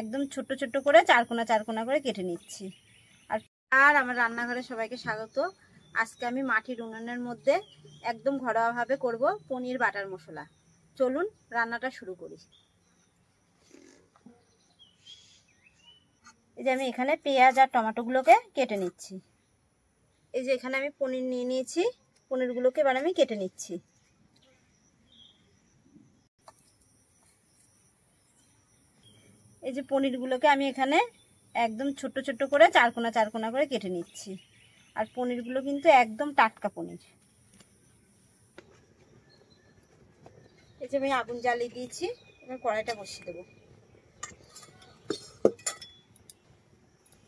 একদম ছোট্ট ছোট্ট করে চারকোনা করে কেটে নিচ্ছি। আর আমার রান্নাঘরে সবাইকে স্বাগত। আজকে আমি মাটির উনুনের মধ্যে একদম ঘরোয়াভাবে করব পনির বাটার মশলা। চলুন রান্নাটা শুরু করি। এই যে আমি এখানে পেঁয়াজ আর টমেটোগুলোকে কেটে নিচ্ছি। এই যে এখানে আমি পনির নিয়ে নিয়েছি, পনিরগুলোকে এবার আমি কেটে নিচ্ছি। এই যে পনিরগুলোকে আমি এখানে একদম ছোট্ট ছোট্ট করে চারকোনা করে কেটে নিচ্ছি। আর পনিরগুলো কিন্তু একদম টাটকা পনির। এই যে আমি আগুন জ্বালিয়ে দিয়েছি, এবার কড়াইটা বসিয়ে দেবো।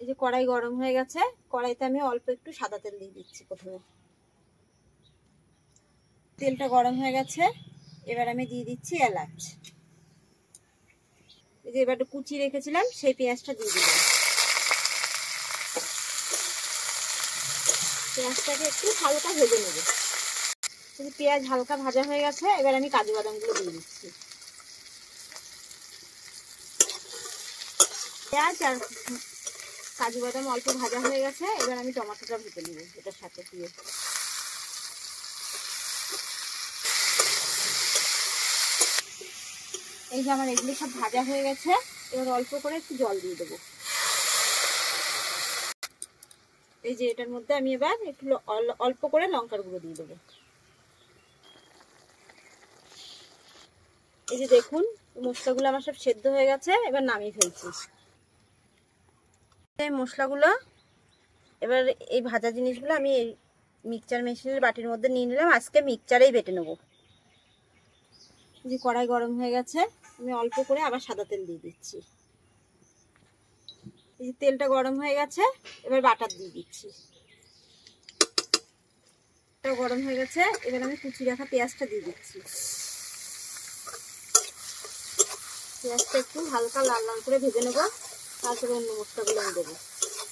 এই যে কড়াই গরম হয়ে গেছে, কড়াইতে আমি অল্প একটু সাদা তেল দিয়ে দিচ্ছি। প্রথমে তেলটা গরম হয়ে গেছে, এবার আমি দিয়ে দিচ্ছি এলাচ। এই যে এবার কুচি রেখেছিলাম সেই পেঁয়াজটা দিয়ে দিলাম। পেঁয়াজটাকে একটু হালকা ভেজে নেব। পেঁয়াজ হালকা ভাজা হয়ে গেছে, এবার আমি কাজু বাদামগুলো দিয়ে দিচ্ছি। পেঁয়াজ আর কাজু বাদাম অল্প ভাজা হয়ে গেছে, এবার আমি টমেটোটা ভেজে নেব এটার সাথে দিয়ে। এই যে আমার এগুলো সব ভাজা হয়ে গেছে, এবার অল্প করে একটু জল দিয়ে দেবো। এই যে এটার মধ্যে আমি এবার একটু অল্প করে লঙ্কার গুঁড়ো দিয়ে দেবো। এই যে দেখুন মশলাগুলো আমার সব সেদ্ধ হয়ে গেছে, এবার নামিয়ে ফেলছি। এই মশলাগুলো এবার এই ভাজা জিনিসগুলো আমি এই মিক্সচার মেশিনের বাটির মধ্যে নিয়ে নিলাম। আজকে মিক্সচারেই বেটে নেব। যে কড়াই গরম হয়ে গেছে, আমি অল্প করে আবার সাদা তেল দিয়ে দিচ্ছি। এই যে তেলটা গরম হয়ে গেছে, এবার বাটার দিয়ে দিচ্ছি। তেলটা গরম হয়ে গেছে, এবার আমি কুচি রাখা পেঁয়াজটা দিয়ে দিচ্ছি। পেঁয়াজটা একটু হালকা লাল লাল করে ভেজে নেব, তারপরে অন্য মশলাগুলো আমি দেবো।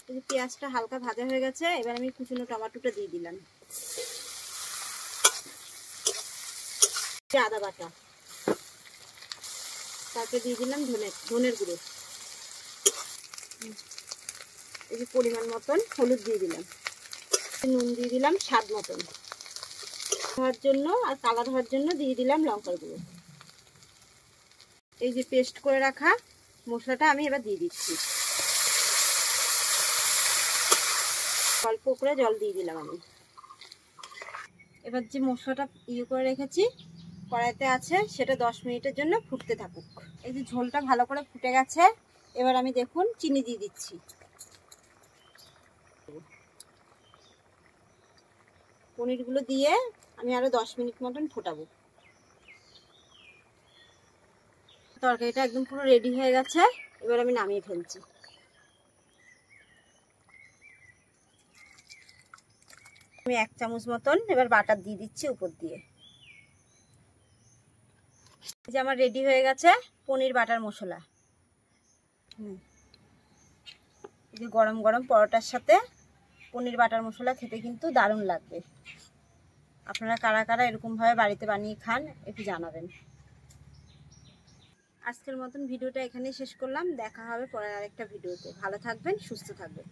এই যে পেঁয়াজটা হালকা ভাজা হয়ে গেছে, এবার আমি কুচনো টমেটোটা দিয়ে দিলাম। আদা বাটা, তারপরে দিয়ে দিলাম ধনের গুঁড়ো। এই যে পরিমাণ মতন হলুদ দিয়ে দিলাম, নুন দিয়ে দিলাম স্বাদ মতন, হওয়ার জন্য আর কালার হওয়ার জন্য দিয়ে দিলাম লঙ্কার গুঁড়ো। এই যে পেস্ট করে রাখা মশলাটা আমি এবার দিয়ে দিচ্ছি। অল্প করে জল দিয়ে দিলাম আমি। এবার যে মশলাটা করে রেখেছি কড়াইতে আছে, সেটা 10 মিনিটের জন্য ফুটতে থাকুক। এই যে ঝোলটা ভালো করে ফুটে গেছে, এবার আমি দেখুন চিনি দিয়ে দিচ্ছি। পনিরগুলো দিয়ে আমি আরো 10 মিনিট মতন ফোটাবো। তরকারিটা একদম পুরো রেডি হয়ে গেছে, এবার আমি নামিয়ে ফেলছি। আমি 1 চামচ মতন এবার বাটার দিয়ে দিচ্ছি উপর দিয়ে। এই যে আমার রেডি হয়ে গেছে পনির বাটার মশলা। এই যে গরম গরম পরোটার সাথে পনির বাটার মশলা খেতে কিন্তু দারুণ লাগবে। আপনারা কারা কারা এরকম ভাবে বাড়িতে বানিয়ে খান একটু জানাবেন। আজকের মতন ভিডিওটা এখানেই শেষ করলাম। দেখা হবে পরের আরেকটা ভিডিওতে। ভালো থাকবেন, সুস্থ থাকবেন।